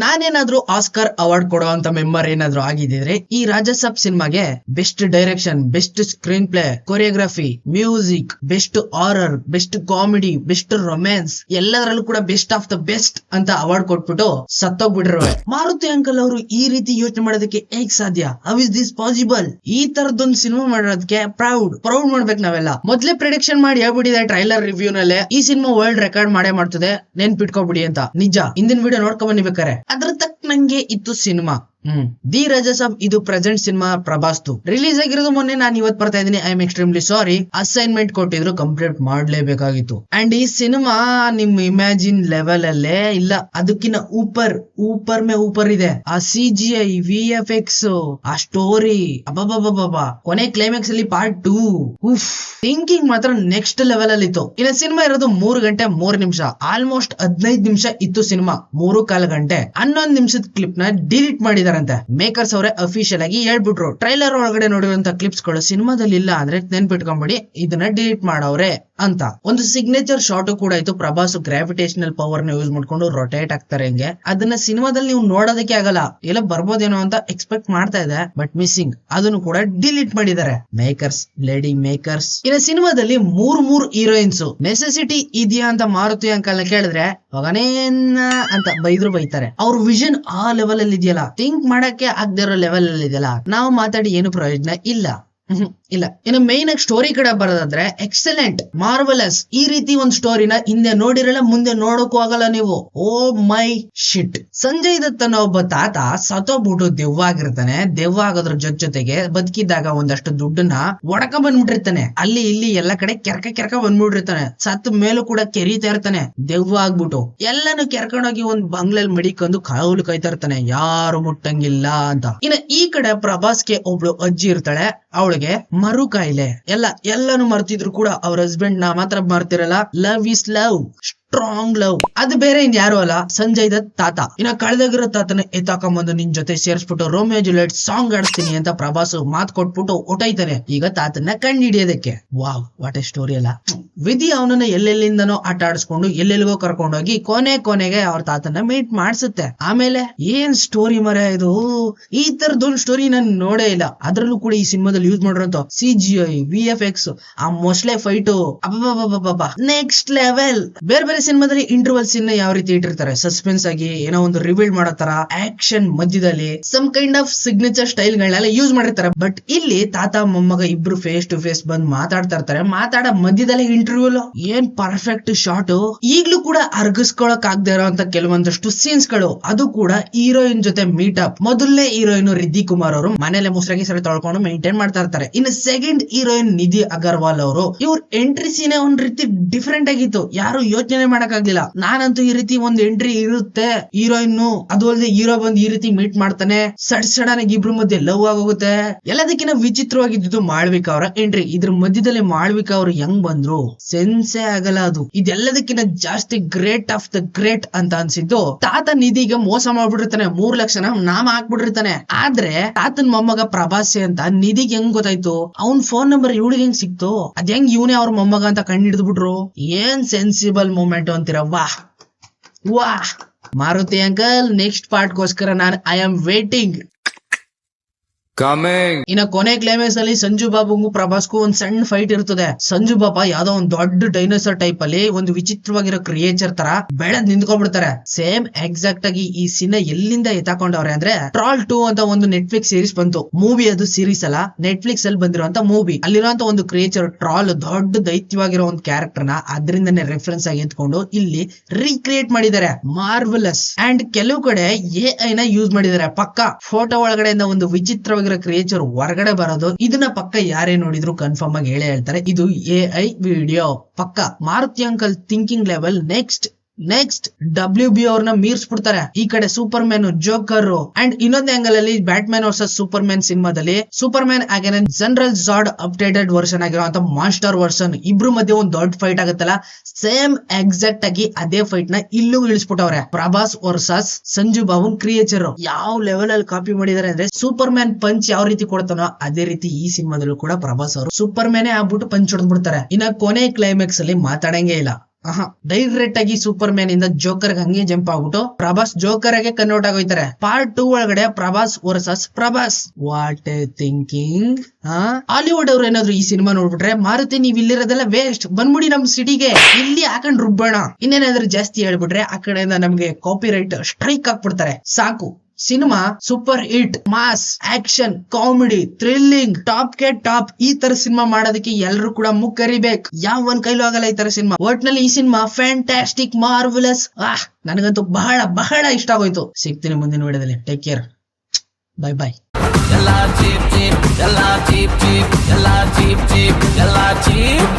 ನಾನೇನಾದ್ರೂ Oscar award ಕೊಡುವಂತ member ಏನಾದ್ರೂ ಆಗಿದ್ರೆ ಈ ರಾಜಸಬ್ ಸಿನಿಮಾಗೆ best direction, best screen play, choreography, music, best horror, best comedy, best romance ಎಲ್ಲದರಲ್ಲೂ ಕೂಡ ಬೆಸ್ಟ್ ಆಫ್ ದ ಬೆಸ್ಟ್ ಅಂತ ಅವಾರ್ಡ್ ಕೊಟ್ಬಿಟ್ಟು ಸತ್ತೋಗ್ಬಿಟ್ಟಿರುವೆ. ಮಾರುತಿ ಅಂಕಲ್ ಅವರು ಈ ರೀತಿ ಯೋಚನೆ ಮಾಡೋದಕ್ಕೆ ಹೇಗ್ ಸಾಧ್ಯ? How is this possible? ಈ ತರದೊಂದು ಸಿನಿಮಾ ಮಾಡೋದಕ್ಕೆ ಪ್ರೌಡ್ ಮಾಡ್ಬೇಕು ನಾವೆಲ್ಲ. ಮೊದ್ಲೇ ಪ್ರಿಡಿಕ್ಷನ್ ಮಾಡಿ ಹೇಳ್ಬಿಟ್ಟಿದೆ ಟ್ರೈಲರ್ ರಿವ್ಯೂ ನಲ್ಲೇ, ಈ ಸಿನಿಮಾ ವರ್ಲ್ಡ್ ರೆಕಾರ್ಡ್ ಮಾಡೇ ಮಾಡ್ತದೆ, ನೆನ್ಪಿಟ್ಕೊಬಿಡಿ ಅಂತ. ನಿಜ, ಹಿಂದಿನ ವಿಡಿಯೋ ನೋಡ್ಕೊಂಡ್ ಬನ್ನಿಬೇಕಾರೆ ಅದ್ರ ತಕ್ಕನಂಗೆ ಇತ್ತು ಸಿನಿಮಾ. ದಿ ರಾಜಸಬ್ ಇದು ಪ್ರೆಸೆಂಟ್ ಸಿನಿಮಾ ಪ್ರಭಾಸ್ದು. ರಿಲೀಸ್ ಆಗಿರೋದು ಮೊನ್ನೆ, ನಾನು ಇವತ್ತು ಬರ್ತಾ ಇದೀನಿ. I am extremely sorry. Assignment ಕೊಟ್ಟಿದ್ರು, ಕಂಪ್ಲೀಟ್ ಮಾಡ್ಲೇಬೇಕಾಗಿತ್ತು. ಅಂಡ್ ಈ ಸಿನಿಮಾ ನಿಮ್ ಇಮ್ಯಾಜಿನ್ ಲೆವೆಲ್ ಅಲ್ಲೇ ಇಲ್ಲ, ಅದಕ್ಕಿಂತ ಊಪರ್ ಇದೆ. ಆ CGI, VFX, ಆ ಸ್ಟೋರಿ, ಅಬ್ಬಬ್ಬಬ್ಬಬ್ಬಾ, ಕೊನೆ ಕ್ಲೈಮ್ಯಾಕ್ಸ್ ಅಲ್ಲಿ ಪಾರ್ಟ್ 2 ಥಿಂಕಿಂಗ್ ಮಾತ್ರ ನೆಕ್ಸ್ಟ್ ಲೆವೆಲ್ ಅಲ್ಲಿ ಇತ್ತು. ಇನ್ನ ಸಿನಿಮಾ ಇರೋದು 3 ಗಂಟೆ 3 ನಿಮಿಷ, ಆಲ್ಮೋಸ್ಟ್ 15 ನಿಮಿಷ ಇತ್ತು ಸಿನಿಮಾ. 3.25 ಗಂಟೆ 11 ನಿಮಿಷದ ಕ್ಲಿಪ್ ನ ಡಿಲೀಟ್ ಮಾಡಿದಾರೆ. ಮೇಕರ್ಸ್ ಅವರೇ ಅಫಿಷಿಯಲ್ ಆಗಿ ಹೇಳ್ಬಿಟ್ರು, ಟ್ರೈಲರ್ ಒಳಗಡೆ ನೋಡಿರುವಂತ ಕ್ಲಿಪ್ಸ್ ಗಳು ಸಿನಿಮಾದಲ್ಲಿ ಇಲ್ಲ ಅಂದ್ರೆ ನೆನ್ಪಿಟ್ಕೊಂಬಿಡಿ, ಇದನ್ನ ಡಿಲೀಟ್ ಮಾಡವ್ರೆ ಅಂತ. ಒಂದು ಸಿಗ್ನೇಚರ್ ಶಾಟ್ ಕೂಡ ಇತ್ತು. ಪ್ರಭಾಸ್ ಗ್ರಾವಿಟೇಷನಲ್ ಪವರ್ ನ ಯೂಸ್ ಮಾಡ್ಕೊಂಡು ರೊಟೇಟ್ ಆಗ್ತಾರೆ ಹಿಂಗೆ. ಅದನ್ನ ಸಿನಿಮಾದಲ್ಲಿ ನೀವು ನೋಡೋದಕ್ಕೆ ಆಗಲ್ಲ, ಎಲ್ಲ ಬರ್ಬೋದೇನೋ ಅಂತ ಎಕ್ಸ್ಪೆಕ್ಟ್ ಮಾಡ್ತಾ ಇದೆ, ಬಟ್ ಮಿಸ್ಸಿಂಗ್. ಅದನ್ನು ಕೂಡ ಡಿಲೀಟ್ ಮಾಡಿದ್ದಾರೆ ಮೇಕರ್ಸ್, ಲೇಡಿ ಮೇಕರ್ಸ್. ಇನ್ನು ಸಿನಿಮಾದಲ್ಲಿ ಮೂರ್ ಹೀರೋಯಿನ್ಸ್ ನೆಸೆಸಿಟಿ ಇದೆಯಾ ಅಂತ ಮಾರುತಿ ಅಂಕಲ್ ಕೇಳಿದ್ರೆ ಹೋಗನೇನ್ ಅಂತ ಬೈತಾರೆ. ಅವ್ರ ವಿಷನ್ ಆ ಲೆವೆಲ್ ಅಲ್ಲಿ ಇದೆಯಲ್ಲ, ಥಿಂಕ್ ಮಾಡಕ್ಕೆ ಆಗದೆ ಇರೋ ಲೆವೆಲ್ ಅಲ್ಲಿ ಇದೆಯಲ್ಲ, ನಾವು ಮಾತಾಡಿ ಏನು ಪ್ರಯೋಜನ ಇಲ್ಲ. ಇನ್ನು ಮೇನ್ ಆಗಿ ಸ್ಟೋರಿ ಕಡೆ ಬರೋದಾದ್ರೆ ಎಕ್ಸಲೆಂಟ್, ಮಾರ್ವಲಸ್. ಈ ರೀತಿ ಒಂದು ಸ್ಟೋರಿನ ಹಿಂದೆ ನೋಡಿರಲ್ಲ, ಮುಂದೆ ನೋಡಕ್ಕೂ ಆಗಲ್ಲ ನೀವು. ಓ ಮೈ ಶಿಟ್. ಸಂಜಯ್ ದತ್ ಅನ್ನೋ ಒಬ್ಬ ತಾತ ಸತ್ತೋಗ್ಬಿಟ್ಟು ದೆವ್ವ ಆಗಿರ್ತಾನೆ. ದೆವ್ವ ಆಗೋದ್ರ ಜೊತೆಗೆ ಬದುಕಿದ್ದಾಗ ಒಂದಷ್ಟು ದುಡ್ಡನ್ನ ಒಡಕ ಬಂದ್ಬಿಟ್ಟಿರ್ತಾನೆ. ಅಲ್ಲಿ ಇಲ್ಲಿ ಎಲ್ಲ ಕಡೆ ಕೆರ್ಕ ಬಂದ್ಬಿಟ್ಟಿರ್ತಾನೆ. ಸತ್ತ ಮೇಲೂ ಕೂಡ ಕೆರಿತಾ ಇರ್ತಾನೆ. ದೆವ್ವ ಆಗ್ಬಿಟ್ಟು ಎಲ್ಲಾನು ಕೆರ್ಕೊಂಡೋಗಿ ಒಂದ್ ಬಂಗ್ಲೆಲ್ ಮಡಿಕೊಂಡು ಕಾವಲು ಕಾಯ್ತಾ ಇರ್ತಾನೆ, ಯಾರು ಮುಟ್ಟಂಗಿಲ್ಲ ಅಂತ. ಇನ್ನು ಈ ಕಡೆ ಪ್ರಭಾಸ್ಗೆ ಒಬ್ಳು ಅಜ್ಜಿ ಇರ್ತಾಳೆ, ಅವಳಿಗೆ ಮರು ಕಾಯಿಲೆ. ಎಲ್ಲಾನು ಮರ್ತಿದ್ರು ಕೂಡ ಅವ್ರ ಹಸ್ಬೆಂಡ್ ನ ಮಾತ್ರ ಮರ್ತಿರಲ್ಲ. Love is love, strong love. ಅದು ಬೇರೆ ಇನ್ ಯಾರು ಅಲ್ಲ, ಸಂಜಯ್ ದತ್ ತಾತ. ಇನ್ನ ಕಳೆದಾಗಿರೋ ತಾತನ ಎತ್ತಾಕೊಂಬಂದು ನಿನ್ ಜೊತೆ ಸೇರಿಸ್ಬಿಟ್ಟು ರೋಮಿಯೋ ಜೂಲಿಯಟ್ ಸಾಂಗ್ ಆಡಿಸ್ತೀನಿ ಅಂತ ಪ್ರಭಾಸ್ ಮಾತ್ ಕೊಟ್ಬಿಟ್ಟು ಹೊಟ್ಟೈತಾನೆ ಈಗ ತಾತನ ಕಂಡು ಹಿಡಿಯೋದಕ್ಕೆ. ವಾವ್, ವಾಟ್ ಎ ಸ್ಟೋರಿ ಅಲ್ಲ. ವಿಧಿ ಅವನನ್ನ ಎಲ್ಲೆಲ್ಲಿಂದನೋ ಆಟ ಆಡಿಸ್ಕೊಂಡು ಎಲ್ಲೆಲ್ಲಿಗೋ ಕರ್ಕೊಂಡೋಗಿ ಕೊನೆಗೆ ಅವ್ರ ತಾತನ ಮೀಟ್ ಮಾಡ್ಸುತ್ತೆ. ಆಮೇಲೆ ಏನ್ ಸ್ಟೋರಿ ಮರ ಇದು. ಈ ತರದೊಂದು ಸ್ಟೋರಿ ನಾನು ನೋಡೇ ಇಲ್ಲ. ಅದ್ರಲ್ಲೂ ಕೂಡ ಈ ಸಿನಿಮಾದಲ್ಲಿ ಯೂಸ್ ಮಾಡಿರೋಂತ CGI, VFX, ಆ ಮೊಸ್ಲೆ ಫೈಟ್ ನೆಕ್ಸ್ಟ್ ಲೆವೆಲ್. ಬೇರೆ ಸಿನಿಮಾದಲ್ಲಿ ಇಂಟರ್ವಲ್ ಸೀನ್ ಯಾವ ರೀತಿ ಇಟ್ಟಿರ್ತಾರೆ, ಸಸ್ಪೆನ್ಸ್ ಆಗಿ ಏನೋ ಒಂದು ರಿವೀಲ್ ಮಾಡೋ ತರ, ಆಕ್ಷನ್ ಮಧ್ಯದಲ್ಲಿ some kind of signature style ಗಳನ್ನೆಲ್ಲ ಯೂಸ್ ಮಾಡಿರ್ತಾರೆ. ಬಟ್ ಇಲ್ಲಿ ತಾತ ಮೊಮ್ಮಗ ಇಬ್ರು ಫೇಸ್ ಟು ಫೇಸ್ ಬಂದ್ ಮಾತಾಡ್ತಾ ಇರ್ತಾರೆ. ಮಾತಾಡೋ ಮಧ್ಯದಲ್ಲಿ ಇಂಟರ್ವ್ಯೂ ಏನ್ ಪರ್ಫೆಕ್ಟ್ ಶಾಟ್. ಈಗ್ಲೂ ಕೂಡ ಅರ್ಗಿಸ್ಕೊಳಕ್ ಆಗದೆ ಇರೋಂತ ಕೆಲವೊಂದಷ್ಟು ಸೀನ್ಸ್ ಗಳು. ಅದು ಕೂಡ ಹೀರೋಯಿನ್ ಜೊತೆ ಮೀಟ್ ಅಪ್. ಮೊದಲನೇ ಹೀರೋಯಿನ್ ರಿದ್ದಿ ಕುಮಾರ್ ಅವರು ಮನೇಲೆ ಮುಸ್ರಾಗಿ ಸರಿ ತೊಳ್ಕೊಂಡು ಮೇಂಟೈನ್ ಮಾಡ್ತಾ ಇರ್ತಾರೆ. ಇನ್ನು ಸೆಕೆಂಡ್ ಹೀರೋಯಿನ್ ನಿಧಿ ಅಗರ್ವಾಲ್ ಅವರು, ಇವ್ರ ಎಂಟ್ರಿ ಸೀನೆ ಒಂದ್ ರೀತಿ ಡಿಫ್ರೆಂಟ್ ಆಗಿತ್ತು. ಯಾರು ಯೋಚನೆ ಮಾಡಕ್ ಆಗ್ಲಿಲ್ಲ. ನಾನಂತೂ ಈ ರೀತಿ ಒಂದ್ ಎಂಟ್ರಿ ಇರುತ್ತೆ ಹೀರೋಯಿನ್, ಅದು ಅಲ್ಲದೆ ಹೀರೋ ಬಂದ್ ಈ ರೀತಿ ಮೀಟ್ ಮಾಡ್ತಾನೆ, ಸಡನ್ ಆಗಿ ಇಬ್ರು ಮಧ್ಯೆ ಲವ್ ಆಗೋಗುತ್ತೆ. ಎಲ್ಲದಕ್ಕಿಂತ ವಿಚಿತ್ರವಾಗಿದ್ದು ಮಾಳ್ವಿಕಾ ಅವರ ಎಂಟ್ರಿ. ಇದ್ರ ಮಧ್ಯದಲ್ಲಿ ಮಾಳ್ವಿಕಾ ಅವರು ಹೆಂಗ್ ಬಂದ್ರು ಸೆನ್ಸೇ ಆಗಲ್ಲ. ಅದು ಇದೆಲ್ಲದಕ್ಕಿಂತ ಜಾಸ್ತಿ ಗ್ರೇಟ್ ಆಫ್ ದ ಗ್ರೇಟ್ ಅಂತ ಅನ್ಸಿದ್ದು, ತಾತ ನಿಧಿಗೆ ಮೋಸ ಮಾಡ್ಬಿಟ್ಟಿರ್ತಾನೆ, 3 ಲಕ್ಷನ ನಾಮ ಹಾಕ್ಬಿಟ್ಟಿರ್ತಾನೆ. ಆದ್ರೆ ತಾತನ್ ಮೊಮ್ಮಗ ಪ್ರಭಾಸೆ ಅಂತ ನಿಧಿಗೆ ಹೆಂಗ್ ಗೊತ್ತಾಯ್ತು? ಅವ್ನ್ ಫೋನ್ ನಂಬರ್ ಇವಳಿಗೆ ಹೆಂಗ್ ಸಿಕ್ತು? ಅದ್ ಹೆಂಗ್ ಇವನೇ ಅವ್ರ ಮೊಮ್ಮಗ ಅಂತ ಕಂಡು ಹಿಡಿದು ಬಿಟ್ರು. ಏನ್ ಸೆನ್ಸಿಬಲ್ ಮೂಮೆಂಟ್ ಅಂತೀರ. ವಾಹ್ ಮಾರುತಿ ಅಂಕಲ್, ನೆಕ್ಸ್ಟ್ ಪಾರ್ಟ್ ಗೋಸ್ಕರ ನಾನು ಐ ಆಮ್ ವೇಟಿಂಗ್. ಇನ್ನ ಕೊನೆ ಕ್ಲೈಮ್ಯಾಕ್ಸ್ ಅಲ್ಲಿ ಸಂಜು ಬಾಬುಗೂ ಪ್ರಭಾಸ್ಗೂ ಒಂದ್ ಸಣ್ಣ ಫೈಟ್ ಇರ್ತದೆ. ಸಂಜು ಬಾಬಾ ಯಾವ್ದೋ ಒಂದ್ ದೊಡ್ಡ ಡೈನೋಸರ್ ಟೈಪ್ ಅಲ್ಲಿ ಒಂದು ವಿಚಿತ್ರವಾಗಿರೋ ಕ್ರಿಯೇಚರ್ ತರ ಬೆಳೆದ್ ನಿಂತ್ಕೊಂಡ್ಬಿಡ್ತಾರೆ. ಸೇಮ್ ಎಕ್ಸಾಕ್ಟ್ ಆಗಿ ಈ ಸೀನ್ ಎಲ್ಲಿಂದ ಎತ್ತಾಕೊಂಡವ್ರೆ ಅಂದ್ರೆ, ಟ್ರಾಲ್ 2 ಅಂತ ಒಂದು ನೆಟ್ಫ್ಲಿಕ್ಸ್ ಸೀರೀಸ್ ಬಂತು. ಮೂವಿ ಅದು ಸೀರೀಸ್ ಅಲ್ಲ, ನೆಟ್ಫ್ಲಿಕ್ಸ್ ಅಲ್ಲಿ ಬಂದಿರುವಂತ ಮೂವಿ. ಅಲ್ಲಿರುವಂತ ಒಂದು ಕ್ರಿಯೇಚರ್ ಟ್ರಾಲ್, ದೊಡ್ಡ ದೈತ್ಯವಾಗಿರೋ ಒಂದು ಕ್ಯಾರೆಕ್ಟರ್ ನ ಅದರಿಂದನೇ ರೆಫರೆನ್ಸ್ ಆಗಿ ಎತ್ಕೊಂಡು ಇಲ್ಲಿ ರೀಕ್ರಿಯೇಟ್ ಮಾಡಿದ್ದಾರೆ. ಮಾರ್ವಲಸ್. ಅಂಡ್ ಕೆಲವು ಕಡೆ AI ನ ಯೂಸ್ ಮಾಡಿದ್ದಾರೆ. ಪಕ್ಕ ಫೋಟೋ ಒಳಗಡೆಯಿಂದ ಒಂದು ವಿಚಿತ್ರವಾಗಿ ಕ್ರಿಯೇಚರ್ ಹೊರಗಡೆ ಬರೋದು, ಇದನ್ನ ಪಕ್ಕ ಯಾರೇ ನೋಡಿದ್ರು ಕನ್ಫರ್ಮ್ ಆಗಿ ಹೇಳೇ ಹೇಳ್ತಾರೆ, ಇದು AI ವಿಡಿಯೋ ಪಕ್ಕ. Maruti uncle thinking level next WB ಅವ್ರನ್ನ ಮೀರ್ಸ್ಬಿಡ್ತಾರೆ. ಈ ಕಡೆ ಸೂಪರ್ ಮ್ಯಾನ್, ಜೋಕರ್, ಅಂಡ್ ಇನ್ನೊಂದು ಆಂಗಲ್ ಅಲ್ಲಿ batman versus superman ಸಿನಿಮಾದಲ್ಲಿ superman again general Zod updated version ಆಗಿರುವಂತ ಮಾನ್ಸ್ಟರ್ ವರ್ಷನ್, ಇಬ್ರು ಮಧ್ಯೆ ಒಂದ್ ದೊಡ್ಡ ಫೈಟ್ ಆಗುತ್ತಲ್ಲ, ಸೇಮ್ ಎಕ್ಸಾಕ್ಟ್ ಆಗಿ ಅದೇ ಫೈಟ್ ನ ಇಲ್ಲೂ ಇಳಿಸ್ಬಿಟ್ಟವ್ರೆ. ಪ್ರಭಾಸ್ ವರ್ಸಸ್ ಸಂಜು ಬಾಬುನ್ ಕ್ರಿಯೇಚರ್ ಯಾವ ಲೆವೆಲ್ ಅಲ್ಲಿ ಕಾಪಿ ಮಾಡಿದಾರೆ ಅಂದ್ರೆ, ಸೂಪರ್ ಮ್ಯಾನ್ ಪಂಚ್ ಯಾವ ರೀತಿ ಕೊಡ್ತಾನೋ ಅದೇ ರೀತಿ ಈ ಸಿನಿಮಾದಲ್ಲೂ ಕೂಡ ಪ್ರಭಾಸ್ ಅವರು ಸೂಪರ್ ಮ್ಯಾನೇ ಆಗ್ಬಿಟ್ಟು ಪಂಚ್ ಹೊಡೆದ್ಬಿಡ್ತಾರೆ. ಇನ್ನ ಕೊನೆ ಕ್ಲೈಮ್ಯಾಕ್ಸ್ ಅಲ್ಲಿ ಮಾತಾಡಂಗೆ ಇಲ್ಲ. ಡೈರೆಕ್ಟ್ ಆಗಿ ಸೂಪರ್ ಮ್ಯಾನ್ ಇಂದ ಜೋಕರ್ ಹಂಗೆ ಜಂಪ್ ಆಗ್ಬಿಟ್ಟು ಪ್ರಭಾಸ್ ಜೋಕರ್ ಆಗಿ ಕನ್ವರ್ಟ್ ಆಗೋಯ್ತಾರೆ. ಪಾರ್ಟ್ 2 ಒಳಗಡೆ Prabhas versus Prabhas. What thinking. Hollywood ಅವ್ರು ಏನಾದ್ರು ಈ ಸಿನಿಮಾ ನೋಡ್ಬಿಟ್ರೆ, ಮಾರುತಿ ನೀವ್ ಇಲ್ಲಿರೋದೆಲ್ಲ ವೇಸ್ಟ್, ಬಂದ್ಬಿಡಿ ನಮ್ ಸಿಟಿಗೆ, ಇಲ್ಲಿ ಹಾಕೊಂಡ್ ರುಬ್ಬೋಣ. ಇನ್ನೇನಾದ್ರೂ ಜಾಸ್ತಿ ಹೇಳ್ಬಿಟ್ರೆ ಆ ಕಡೆಯಿಂದ ನಮ್ಗೆ ಕಾಪಿ ರೈಟ್ ಸ್ಟ್ರೈಕ್ ಹಾಕ್ಬಿಡ್ತಾರೆ. ಸಾಕು, ಸಿನಿಮಾ super hit, mass, action, comedy, thrilling, top ಗೆ ಟಾಪ್. ಈ ತರ ಸಿನಿಮಾ ಮಾಡೋದಕ್ಕೆ ಎಲ್ರು ಕೂಡ ಮುಕ್ಕರಿಬೇಕು. ಯಾವ ಒಂದ್ ಕೈಲೂ ಆಗಲ್ಲ ಈ ತರ ಸಿನಿಮಾ. ಒಟ್ನಲ್ಲಿ ಈ ಸಿನಿಮಾ ಫ್ಯಾಂಟಾಸ್ಟಿಕ್, ಮಾರ್ವಲಸ್. ನನಗಂತೂ ಬಹಳ ಬಹಳ ಇಷ್ಟ ಆಗೋಯ್ತು. ಸಿಗ್ತೀನಿ ಮುಂದಿನ ವಿಡಿಯೋದಲ್ಲಿ. Take care, bye bye. ಎಲ್ಲ ಚೀಪ್